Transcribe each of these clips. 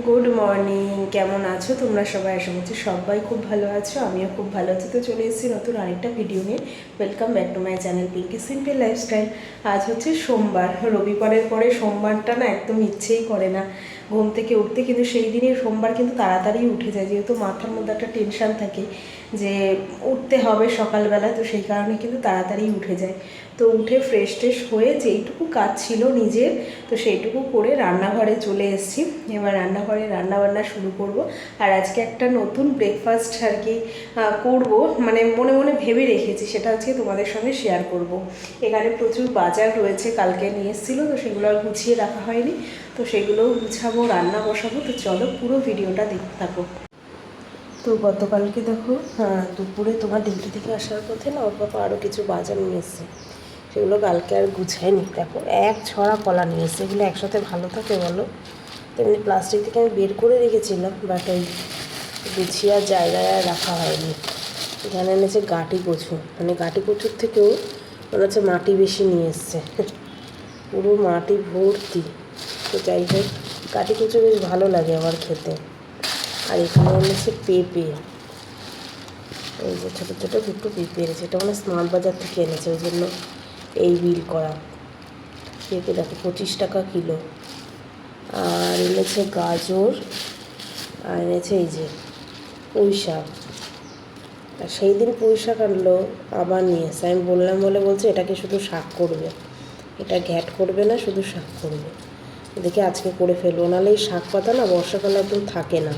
Good morning, কেমন আছো তোমরা সবাই? আশা করছি সবাই খুব ভালো আছো, আমিও খুব ভালো আছি। তো চলে এসেছি নতুন আরেকটা ভিডিও নিয়ে। Welcome back to my channel Pinki simple lifestyle. আজ হচ্ছে সোমবার, রবিবারের পরে সোমবারটা না একদম ইচ্ছেই করে না ঘুম থেকে উঠতে, কিন্তু সেই দিনে সোমবার কিন্তু তাড়াতাড়ি উঠে যায়, যেহেতু মাথার মধ্যে একটা টেনশান থাকে যে উঠতে হবে সকালবেলা, তো সেই কারণে কিন্তু তাড়াতাড়ি উঠে যায়। তো উঠে ফ্রেশ ট্রেশ হয়ে যেইটুকু কাজ ছিল নিজের, তো সেইটুকু করে রান্নাঘরে চলে এসেছি। এবার রান্নাঘরে রান্নাবান্না শুরু করব। আর আজকে একটা নতুন ব্রেকফাস্ট আর কি করব, মানে মনে মনে ভেবে রেখেছি, সেটা আজকে তোমাদের সঙ্গে শেয়ার করব। এখানে প্রচুর বাজার রয়েছে, কালকে নিয়ে এসেছিলো, তো সেগুলো আর গুছিয়ে রাখা হয়নি, তো সেগুলোও গুছাবো, রান্না বসাবো। তো চলো পুরো ভিডিওটা দেখতে থাকো। তো গতকালকে দেখো দুপুরে তোমার ডিউটি থেকে আসার পথে না ওর বাবা আরও কিছু বাজার নিয়ে এসেছে, সেগুলো কালকে আর গুছায়নি। দেখো এক ছড়া কলা নিয়ে এসেছে, এগুলো একসাথে ভালো থাকে বলো? তেমনি প্লাস্টিক থেকে আমি বের করে রেখেছিলাম, বাট ওই গুছিয়ে আর জায়গায় আর রাখা হয়নি। এখানে এনেছে গাঁটি কচু, মানে গাঁটি কচুর থেকেও মনে হচ্ছে মাটি বেশি নিয়ে এসছে, পুরো মাটি ভর্তি। তো যাই হোক, গাঁটি কচু বেশ ভালো লাগে আমার খেতে। আর এখানে এনেছে পেঁপে, এই যে ছোটো ছোটো দুটো পেঁপে এনেছে, এটা মানে স্মার্ট বাজার থেকে এনেছে, ওই জন্য এই বিল করা। পেঁপে দেখো 25 টাকা কিলো। আর এনেছে গাজর, আর এনেছে এই যে পুঁই শাক। আর সেই দিন পুঁই শাক আনলো, আবার নিয়ে এসে আমি বললাম বলে বলছে এটাকে শুধু শাক করবে, এটা ঘ্যাট করবে না, শুধু শাক করবে। দেখে আজকে করে ফেলবো, নাহলে এই শাক পাতা না বর্ষাকালে একদম থাকে না।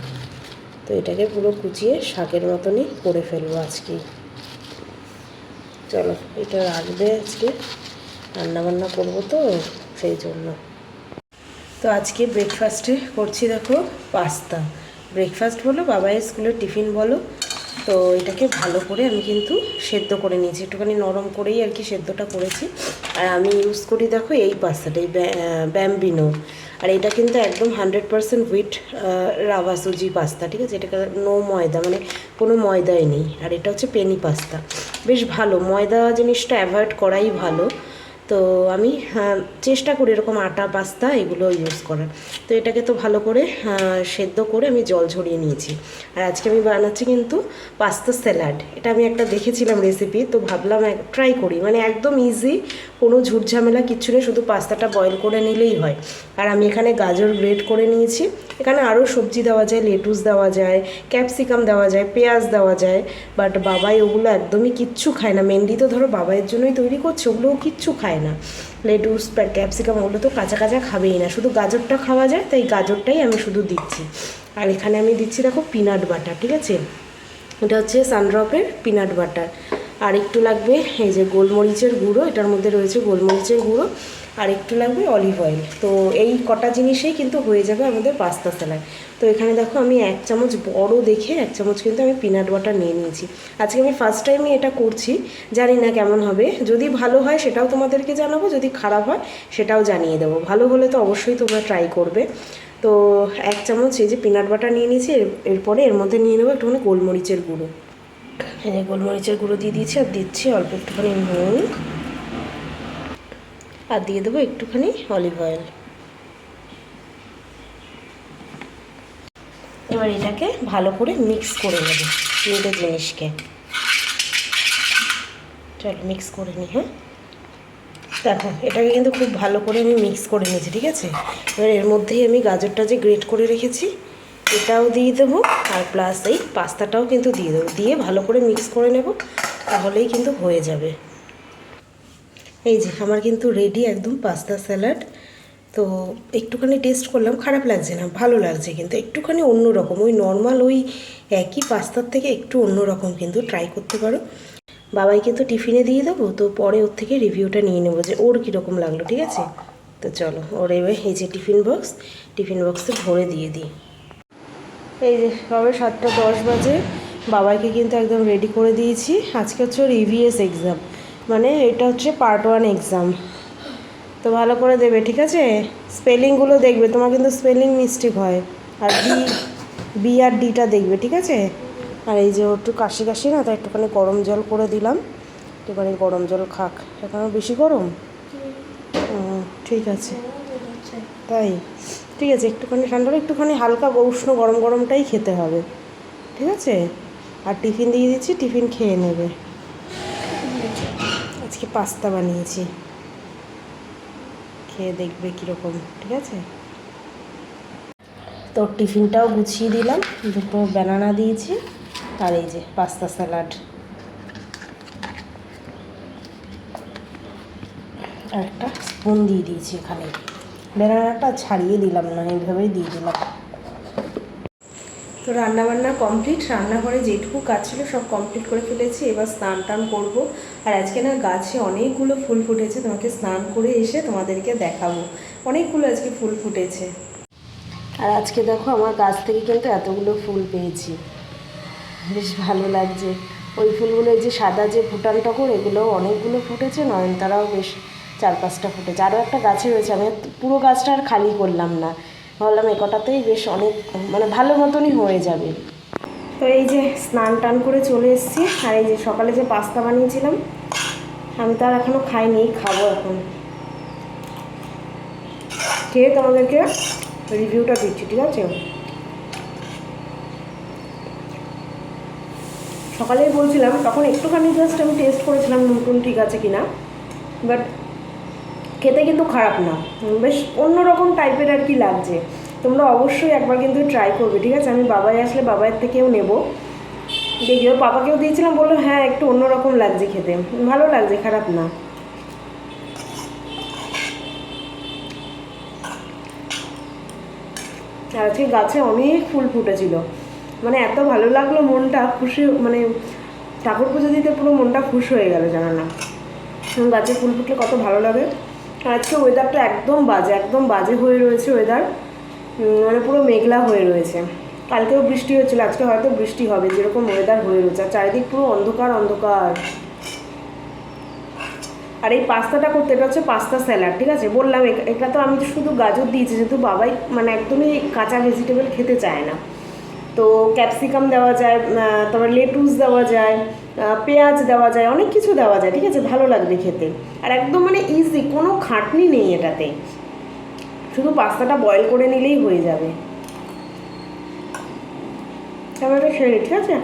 তো এটাকে পুরো কুচিয়ে শাকের মতনই করে ফেলবো আজকেই। চলো এটা রাখবে, আজকে রান্নাবান্না করবো তো সেই জন্য। তো আজকে ব্রেকফাস্টে করছি দেখো পাস্তা। ব্রেকফাস্ট বলো, বাবাই স্কুলের টিফিন বলো। তো এটাকে ভালো করে আমি কিন্তু সেদ্ধ করে নিয়েছি, একটুখানি নরম করেই আর কি সেদ্ধটা করেছি। আর আমি ইউজ করি দেখো এই পাস্তাটা, এই ব্যাম্বিনো। আর এটা কিন্তু একদম 100% হুইট রাভা সুজি পাস্তা, ঠিক আছে? এটা নো ময়দা, মানে কোনো ময়দাই নেই। আর এটা হচ্ছে পেনি পাস্তা, বেশ ভালো, ময়দা জিনিসটা অ্যাভয়েড করাই ভালো। তো আমি চেষ্টা করি এরকম আটা পাস্তা এগুলো ইউজ করার। তো এটাকে তো ভালো করে সেদ্ধ করে আমি জল ঝরিয়ে নিয়েছি। আর আজকে আমি বানাচ্ছি কিন্তু পাস্তা স্যালাড। এটা আমি একটা দেখেছিলাম রেসিপি, তো ভাবলাম ট্রাই করি, মানে একদম ইজি, কোনো ঝুটঝামেলা কিচ্ছু নেই, শুধু পাস্তাটা বয়েল করে নিলেই হয়। আর আমি এখানে গাজর গ্রেট করে নিয়েছি, এখানে আরও সবজি দেওয়া যায়, লেটুস দেওয়া যায়, ক্যাপসিকাম দেওয়া যায়, পেঁয়াজ দেওয়া যায়, বাট বাবাই ওগুলো একদমই কিচ্ছু খায় না। মেনলি তো ধরো বাবাইয়ের জন্যই তৈরি করছে, ওগুলোও কিচ্ছু খায় না। লেটুস ক্যাপসিকাম ওগুলো তো কাঁচা কাঁচা খাবেই না, শুধু গাজরটা খাওয়া যায়, তাই গাজরটাই আমি শুধু দিচ্ছি। আর এখানে আমি দিচ্ছি দেখো পিনাট বাটার, ঠিক আছে? এটা হচ্ছে সানড্রপের পিনাট বাটার। আর একটু লাগবে এই যে গোলমরিচের গুঁড়ো, এটার মধ্যে রয়েছে গোলমরিচের গুঁড়ো। আর একটু লাগবে অলিভ অয়েল। তো এই কটা জিনিসেই কিন্তু হয়ে যাবে আমাদের পাস্তা স্যালাড। তো এখানে দেখো আমি 1 চামচ বড় দেখে 1 চামচ কিন্তু আমি পিনাট বাটার নিয়ে নিয়েছি। আজকে আমি ফার্স্ট টাইমই এটা করছি, জানি না কেমন হবে। যদি ভালো হয় সেটাও তোমাদেরকে জানাবো, যদি খারাপ হয় সেটাও জানিয়ে দেবো। ভালো হলে তো অবশ্যই তোমরা ট্রাই করবে। তো 1 চামচ এই যে পিনাট বাটার নিয়ে নিয়েছি, এরপরে এর মধ্যে নিয়ে নেবো একটুখানি গোলমরিচের গুঁড়ো। এই গোলমরিচের গুঁড়ো দিয়ে দিয়েছি, আর দিচ্ছি অল্প একটুখানি নুন, আর দিয়ে দেবো একটুখানি অলিভ অয়েল। এবার এটাকে ভালো করে মিক্স করে নেব তিনটে জিনিসকে। চলো মিক্স করে নিই। হ্যাঁ দেখো এটাকে কিন্তু খুব ভালো করে আমি মিক্স করে নিয়েছি, ঠিক আছে? এবার এর মধ্যেই আমি গাজরটা যে গ্রেট করে রেখেছি এটাও দিয়ে দেবো, আর প্লাস এই পাস্তাটাও কিন্তু দিয়ে দেবো, দিয়ে ভালো করে মিক্স করে নেব, তাহলেই কিন্তু হয়ে যাবে। এই যে আমার কিন্তু রেডি একদম পাস্তা স্যালাড। তো একটুখানি টেস্ট করলাম, খারাপ লাগছে না, ভালো লাগছে, কিন্তু একটুখানি অন্যরকম, ওই নর্মাল ওই একই পাস্তার থেকে একটু অন্যরকম, কিন্তু ট্রাই করতে পারো। বাবাইকে তো টিফিনে দিয়ে দেবো, তো পরে ওর থেকে রিভিউটা নিয়ে নেবো যে ওর কীরকম লাগলো, ঠিক আছে? তো চলো ওর এবার এই যে টিফিন বক্সে ভরে দিয়ে দিই। এই যে সবে 7:10 বাজে, বাবাইকে কিন্তু একদম রেডি করে দিয়েছি। আজকে হচ্ছে ওর ইভিএস এক্সাম, মানে এটা হচ্ছে পার্ট 1 এক্সাম। তো ভালো করে দেবে, ঠিক আছে? স্পেলিংগুলো দেখবে, তোমার কিন্তু স্পেলিং মিস্টেক হয়। আর বি আর ডিটা দেখবে, ঠিক আছে? আর এই যে একটু কাশি না, তাই একটুখানি গরম জল করে দিলাম, একটুখানি গরম জল খাক। এখনও বেশি গরম? ঠিক আছে, তাই ঠিক আছে, একটুখানি ঠান্ডা হলে একটুখানি হালকা উষ্ণ গরম গরমটাই খেতে হবে, ঠিক আছে? আর টিফিন দিয়ে দিচ্ছি, টিফিন খেয়ে নেবে। আজকে পাস্তা বানিয়েছি, খেয়ে দেখবে কীরকম, ঠিক আছে? তো টিফিনটাও গুছিয়ে দিলাম, দুটো ব্যানানা দিয়েছি, আর এই যে পাস্তা স্যালাড, আর একটা স্পুন দিয়ে দিয়েছি এখানে। ব্যানানাটা ছাড়িয়ে দিলাম না, এইভাবেই দিয়ে দিলাম। তো রান্নাবান্না কমপ্লিট, রান্নাঘরে যেটুকু কাজ ছিল সব কমপ্লিট করে ফেলেছি। এবার স্নান টান করবো। আর আজকে না গাছে অনেকগুলো ফুল ফুটেছে, তোমাকে স্নান করে এসে তোমাদেরকে দেখাবো। অনেকগুলো আজকে ফুল ফুটেছে। আর আজকে দেখো আমার গাছ থেকে কিন্তু এতগুলো ফুল পেয়েছি, বেশ ভালো লাগছে। ওই ফুলগুলো যে সাদা যে ফুটান টগর, এগুলোও অনেকগুলো ফুটেছে, নয়নতারাও বেশ 4-5টা ফুটেছে। আরও একটা গাছে রয়েছে, আমি পুরো গাছটা আর খালি করলাম না, ভাবলাম একটাতেই বেশ অনেক মানে ভালো মতনই হয়ে যাবে। তো এই যে স্নান টান করে চলে এসেছি। আর এই যে সকালে যে পাস্তা বানিয়েছিলাম, আমি তো আর এখনও খাইনি, খাবো এখন। খেয়ে তোমাদেরকে রিভিউটা দিচ্ছি, ঠিক আছে? সকালেই বলছিলাম, তখন একটুখানি জাস্ট আমি টেস্ট করেছিলাম নতুন ঠিক আছে কিনা, বাট খেতে কিন্তু খারাপ না, বেশ অন্যরকম টাইপের আর কি লাগছে। তোমরা অবশ্যই একবার কিন্তু ট্রাই করবে, ঠিক আছে? আমি বাবাই আসলে বাবাইয়ের থেকেও নেব, দেখিও। পাপাকেও দিয়েছিলাম, বললো হ্যাঁ একটু অন্যরকম লাগছে খেতে, ভালো লাগছে, খারাপ না। আর আজকে গাছে অনেক ফুল ফুটেছিল, মানে এত ভালো লাগলো, মনটা খুশি, মানে ঠাকুর পুজো দিতে পুরো মনটা খুশ হয়ে গেল, জানো না? গাছে ফুল ফুটলে কত ভালো লাগে। আর আজকে ওয়েদারটা একদম বাজে হয়ে রয়েছে ওয়েদার, মানে পুরো মেঘলা হয়ে রয়েছে। কালকেও বৃষ্টি হয়েছিল, আজকে হয়তো বৃষ্টি হবে, যেরকম ওয়েদার হয়ে রয়েছে। আর চারিদিক পুরো অন্ধকার অন্ধকার। আর এই পাস্তাটা করতে, এটা হচ্ছে পাস্তা স্যালাড, ঠিক আছে? বললাম এটা তো আমি শুধু গাজর দিয়েছি, যেহেতু বাবাই মানে একদমই কাঁচা ভেজিটেবল খেতে চায় না। তো ক্যাপসিকাম দেওয়া যায়, তারপর লেটুস দেওয়া যায়, পেঁয়াজ দেওয়া যায়, অনেক কিছু দেওয়া যায়, ঠিক আছে? ভালো লাগবে খেতে। আর একদম মানে ইজি, কোনো খাটনি নেই এটাতে, শুধু পাস্তাটা বয়েল করে নিলেই হয়ে যাবে। তারপরে এটা খেয়ে, ঠিক আছে?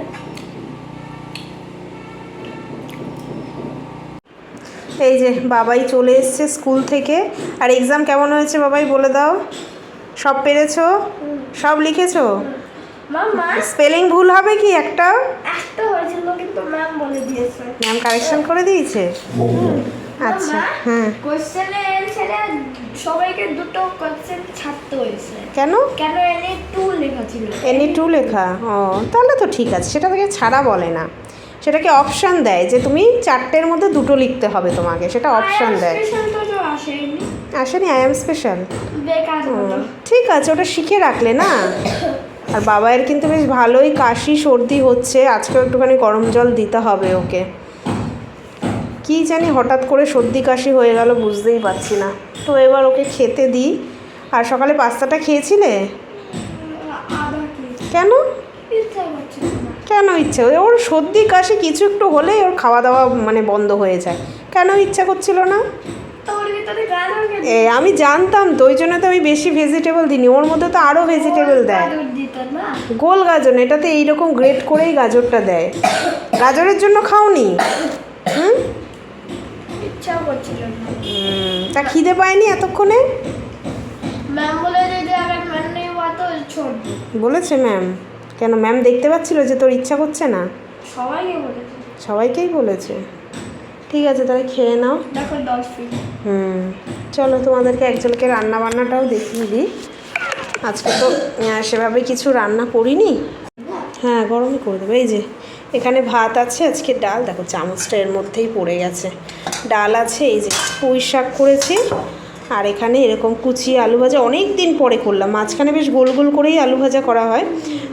এই যে বাবাই চলে এসছে স্কুল থেকে। আর এক্সাম কেমন হয়েছে বাবাই বলে দাও? সব পেরেছো? সব লিখেছো? স্পেলিং ভুল হবে কি একটা হয়েছিল, কিন্তু ম্যাম বলে দিয়েছে, ম্যাম কারেকশন করে দিয়েছে। আচ্ছা, হ্যাঁ। কোশ্চেনে অ্যানসারে সবাইকে দুটো কোশ্চেন ছাড়তে হয়েছে। কেন? কেন এনি টু লেখা ছিল, এনি টু লেখা। ও, তাহলে তো ঠিক আছে, সেটা থেকে ছাড়া বলে না, সেটাকে অপশান দেয় যে তুমি 4টের মধ্যে 2টো লিখতে হবে তোমাকে, সেটা অপশান দেয়। আসেনি আই এম স্পেশাল, ঠিক আছে, ওটা শিখে রাখলে না। আর বাবাইয়ের কিন্তু বেশ ভালোই কাশি সর্দি হচ্ছে, আজকেও একটুখানি গরম জল দিতে হবে ওকে। কী জানি হঠাৎ করে সর্দি কাশি হয়ে গেল, বুঝতেই পারছি না। তো এবার ওকে খেতে দিই। আর সকালে পাস্তাটা খেয়েছিলে? কেন? কেন ইচ্ছে, ওর সর্দি কাশি কিছু একটু হলেই ওর খাওয়া দাওয়া মানে বন্ধ হয়ে যায়। কেন ইচ্ছা করছিল না? আমি জানতাম তো, ওই জন্য তো আমি বেশি ভেজিটেবল দিইনি, ওর মধ্যে তো আরও ভেজিটেবল দেয়। গোল গাজর, এটাতে এইরকম গ্রেট করেই গাজরটা দেয়। গাজরের জন্য খাওনি? তা খিদে পায়নি এতক্ষণে? বলেছে ম্যাম? কেন ম্যাম দেখতে পাচ্ছিল যে তোর ইচ্ছা করছে না? সবাইকেই বলেছে। ঠিক আছে, তাহলে খেয়ে নাও। চলো তোমাদেরকে একজনকে রান্না বান্নাটাও দেখিয়ে দিই। আজকে তো সেভাবে কিছু রান্না করিনি। হ্যাঁ, গরমই করে দেবো। এই যে এখানে ভাত আছে, আজকে ডাল, দেখো চামচটা এর মধ্যেই পড়ে গেছে। ডাল আছে, এই যে পুঁই শাক করেছি, আর এখানে এরকম কুচিয়ে আলু ভাজা, অনেক দিন পরে করলাম। মাঝখানে বেশ গোল গোল করেই আলু ভাজা করা হয়,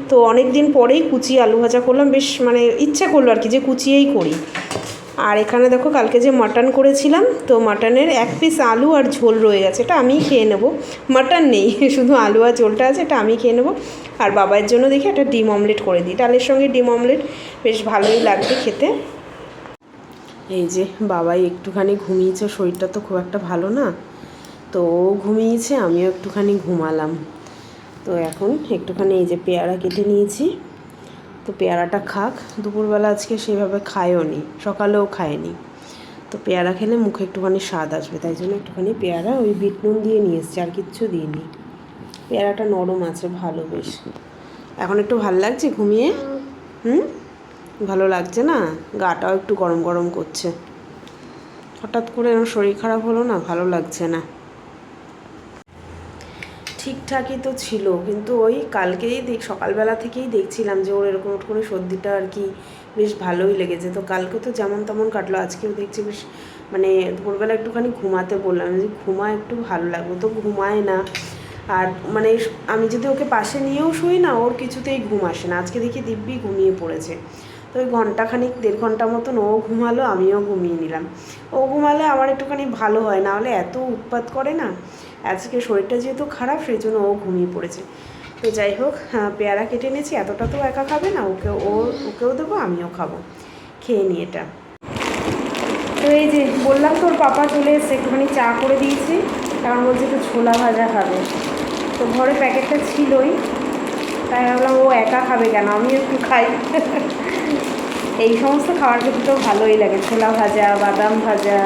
তো অনেক দিন পরেই কুচিয়ে আলু ভাজা করলাম, বেশ মানে ইচ্ছা করলো আর কি যে কুচিয়েই করি। আর এখানে দেখো কালকে যে মাটন করেছিলাম, তো মাটনের 1 পিস আলু আর ঝোল রয়ে গেছে, এটা আমিই খেয়ে নেব। মাটন নেই, শুধু আলু আর ঝোলটা আছে, এটা আমি খেয়ে নেব। আর বাবার জন্য দেখি একটা ডিম অমলেট করে দিই, ডালের সঙ্গে ডিম অমলেট বেশ ভালোই লাগবে খেতে। এই যে বাবাই একটুখানি ঘুমিয়েছে, শরীরটা তো খুব একটা ভালো না, তো ও ঘুমিয়েছে, আমিও একটুখানি ঘুমালাম। তো এখন একটুখানি এই যে পেয়ারা কেটে নিয়েছি, তো পেয়ারাটা খাক। দুপুরবেলা আজকে সেভাবে খায়ও নি, সকালেও খায়নি। তো পেয়ারা খেলে মুখে একটুখানি স্বাদ আসবে, তাই জন্য একটুখানি পেয়ারা ওই বিট নুন দিয়ে নিয়ে এসছি, আর কিচ্ছু দিইনি। পেয়ারাটা নরম আছে, ভালো বেশ। এখন একটু ভালো লাগছে ঘুমিয়ে? ভালো লাগছে না? গাটাও একটু গরম গরম করছে। হঠাৎ করে এরকম শরীর খারাপ হলো না, ভালো লাগছে না। ঠিকঠাকই তো ছিল, কিন্তু ওই কালকেই সকালবেলা থেকেই দেখছিলাম যে ওর এরকম করে সর্দিটা আর কি বেশ ভালোই লেগেছে। তো কালকে তো যেমন তেমন কাটলো, আজকেও দেখছি বেশ মানে ভোরবেলা একটুখানি ঘুমাতে বললাম যে ঘুমা, একটু ভালো লাগলো। তো ঘুমায় না। আর মানে আমি যদি ওকে পাশে নিয়েও শুই না, ওর কিছুতেই ঘুম আসে না। আজকে দেখি দিব্যি ঘুমিয়ে পড়েছে। তো ওই ঘন্টাখানিক 1.5 ঘন্টা মতন ও ঘুমালো, আমিও ঘুমিয়ে নিলাম। ও ঘুমালে আমার একটুখানি ভালো হয়, না হলে এত উৎপাত করে না। আজকে শরীরটা যেহেতু খারাপ, সেই জন্য ও ঘুমিয়ে পড়েছে। তো যাই হোক, পেয়ারা কেটে নিয়েছি, এতটা তো একা খাবে না, ওকেও দেবো, আমিও খাবো। খেয়ে নিই এটা। তো এই যে বললাম তোর পাপা চলে এসে, একটুখানি চা করে দিয়েছি, কারণ বলছে একটু ছোলা ভাজা খাবে। তো ঘরে প্যাকেটটা ছিলই, তাই ভাবলাম ও একা খাবে কেন, আমিও একটু খাই। এই সমস্ত খাবার খেতে তো ভালোই লাগে, ছোলা ভাজা, বাদাম ভাজা।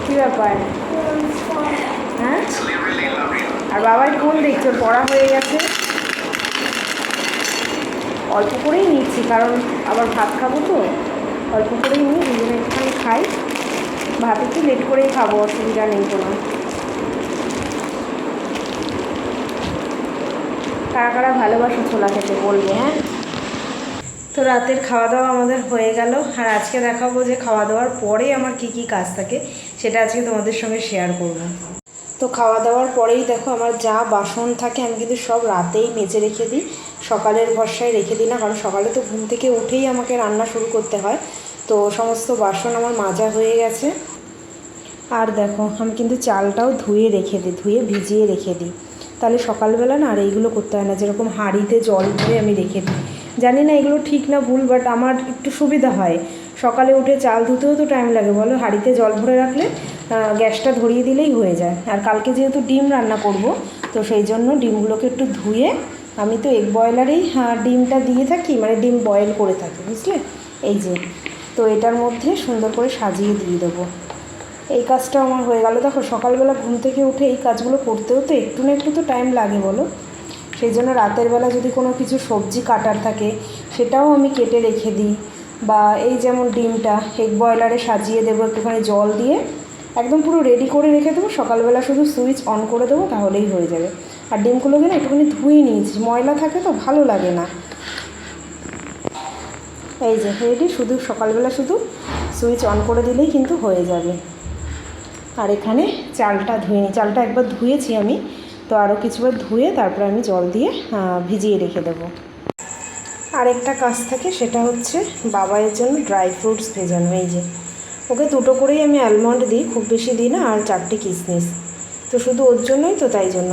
কী ব্যাপার? হ্যাঁ, আর বাবাই ফোন দেখছো, পড়া হয়ে গেছে। অল্প করেই নিচ্ছি, কারণ আবার ভাত খাবো তো, অল্প করেই নিই, দুজনে একটুখানি খাই। ভাত একটু লেট করেই খাবো, অসুবিধা নেই কোনো। কারা কারা ভালোবাসো ছোলা খেতে বলবে, হ্যাঁ। তো রাতের খাওয়া দাওয়া আমাদের হয়ে গেল, আর আজকে দেখাবো যে খাওয়া দাওয়ার পরে আমার কি কি কাজ থাকে, সেটা আজকে তোমাদের সঙ্গে শেয়ার করব। তো খাওয়া দাওয়ার পরেই দেখো আমার যা বাসন থাকে আমি কিন্তু সব রাতেই মেজে রেখে দিই, সকালের ভরসায় রেখে দিই না, কারণ সকালে তো ঘুম থেকে উঠেই আমাকে রান্না শুরু করতে হয়। তো সমস্ত বাসন আমার মাজা হয়ে গেছে। আর দেখো আমি কিন্তু চালটাও ধুয়ে ভিজিয়ে রেখে দিই, তাহলে সকালবেলা না আর এইগুলো করতে হয় না। যেরকম হাঁড়িতে জল ভরে আমি রেখে দিই, জানি না এগুলো ঠিক না ভুল, বাট আমার একটু সুবিধা হয়। সকালে উঠে চাল ধুতেও তো টাইম লাগে বলো, হাঁড়িতে জল ভরে রাখলে গ্যাসটা ধরিয়ে দিলেই হয়ে যায়। আর কালকে যেহেতু ডিম রান্না করব, তো সেই জন্য ডিমগুলোকে একটু ধুয়ে, আমি তো এগ বয়লারেই ডিমটা দিয়ে থাকি, মানে ডিম বয়েল করে থাকি, বুঝলে। এই যে, তো এটার মধ্যে সুন্দর করে সাজিয়ে দিয়ে দেবো। এই কাজটা আমার হয়ে গেল। দেখো সকালবেলা ঘুম থেকে উঠে এই কাজগুলো করতেও তো একটু না একটু তো টাইম লাগে বলো। সেই জন্য রাতের বেলা যদি কোনো কিছু সবজি কাটার থাকে, সেটাও আমি কেটে রেখে দিই। বা এই যেমন ডিমটা এগ বয়লারে সাজিয়ে দেবো একটুখানি জল দিয়ে, একদম পুরো রেডি করে রেখে দেবো, সকালবেলা শুধু সুইচ অন করে দেবো, তাহলেই হয়ে যাবে। আর ডিমগুলোকে না একটুখানি ধুয়ে নিয়েছি, ময়লা থাকে তো ভালো লাগে না। এই যে রেডি, শুধু সকালবেলা শুধু সুইচ অন করে দিলেই কিন্তু হয়ে যাবে। আর এখানে চালটা ধুয়ে নিই, চালটা একবার ধুয়েছি আমি, তো আরও কিছুবার ধুয়ে তারপরে আমি জল দিয়ে ভিজিয়ে রেখে দেবো। আরেকটা কাজ থাকে, সেটা হচ্ছে বাবাইয়ের জন্য ড্রাই ফ্রুটস ভেজানো। এই যে ওকে 2টো করেই আমি অ্যালমন্ড দিই, খুব বেশি দিই না, আর 4টে কিশমিশ, তো শুধু ওর জন্যই, তো তাই জন্য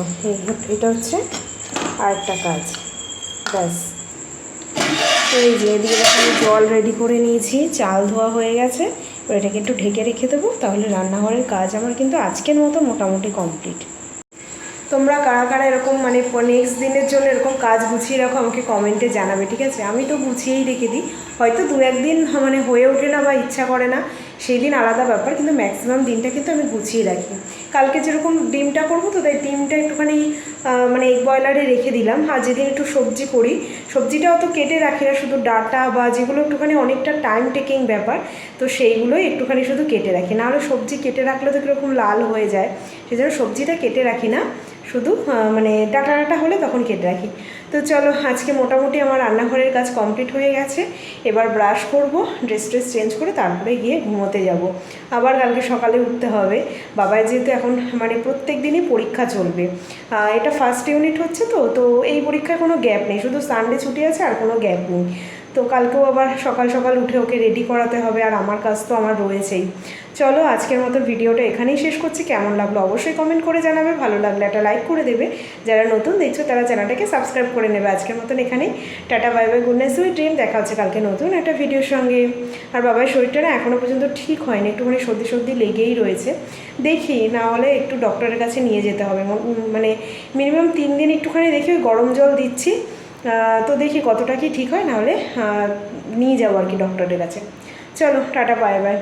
এটা হচ্ছে আরেকটা কাজ। ব্যাস, এই যে এদিকে আমি জল রেডি করে নিয়েছি, চাল ধোয়া হয়ে গেছে, এবার এটাকে একটু ঢেকে রেখে দেবো, তাহলে রান্নাঘরের কাজ আমার কিন্তু আজকের মতো মোটামুটি কমপ্লিট। তোমরা কারা কারা এরকম মানে নেক্সট দিনের জন্য এরকম কাজ গুছিয়ে রাখো, আমাকে কমেন্টে জানাবে, ঠিক আছে। আমি তো গুছিয়েই রেখে দিই, হয়তো 2-1 দিন মানে হয়ে ওঠে না বা ইচ্ছা করে না, সেই দিন আলাদা ব্যাপার, কিন্তু ম্যাক্সিমাম দিনটা কিন্তু আমি গুছিয়ে রাখি। কালকে যেরকম ডিমটা করবো, তো তাই ডিমটা একটুখানি মানে এগ বয়লারে রেখে দিলাম। আর যেদিন একটু সবজি করি, সবজিটাও তো কেটে রাখি না, শুধু ডাটা বা যেগুলো একটুখানি অনেকটা টাইম টেকিং ব্যাপার, তো সেইগুলোই একটুখানি শুধু কেটে রাখি। নাহলে সবজি কেটে রাখলে তো কীরকম লাল হয়ে যায়, সেই জন্য সবজিটা কেটে রাখি না, শুধু মানে ডাটা হলে তখন কেটে রাখি। তো চলো, আজকে মোটামুটি আমার রান্নাঘরের কাজ কমপ্লিট হয়ে গেছে। এবার ব্রাশ করব, ড্রেস চেঞ্জ করে তারপরে গিয়ে ঘুমোতে যাব। আবার কালকে সকালে উঠতে হবে। বাবাই যেহেতু এখন মানে প্রত্যেক দিনই পরীক্ষা চলবে, এটা ফার্স্ট ইউনিট হচ্ছে, তো এই পরীক্ষায় কোনো গ্যাপ নেই, শুধু সানডে ছুটি আছে, আর কোনো গ্যাপ নেই। তো কালকেও আবার সকাল সকাল উঠে ওকে রেডি করাতে হবে, আর আমার কাজ তো আমার রয়েছেই। চলো আজকের মতো ভিডিওটা এখানেই শেষ করছি। কেমন লাগলো অবশ্যই কমেন্ট করে জানাবে, ভালো লাগলে একটা লাইক করে দেবে, যারা নতুন দেখছো তারা চ্যানেলটাকে সাবস্ক্রাইব করে নেবে। আজকের মতন এখানেই tata, bye bye, good night, sweet dream. দেখা হচ্ছে কালকে নতুন একটা ভিডিওর সঙ্গে। আর বাবার শরীরটা না এখনও পর্যন্ত ঠিক হয়নি, একটুখানি সর্দি সর্দি লেগেই রয়েছে। দেখি না হলে একটু ডক্টরের কাছে নিয়ে যেতে হবে, মানে মিনিমাম 3 দিন একটুখানি দেখি ওই গরম জল দিচ্ছি, তো দেখি কতটা কি ঠিক হয়, নাহলে নিয়ে যাবো আর কি ডক্টরের কাছে। চলো টাটা, বাই বাই।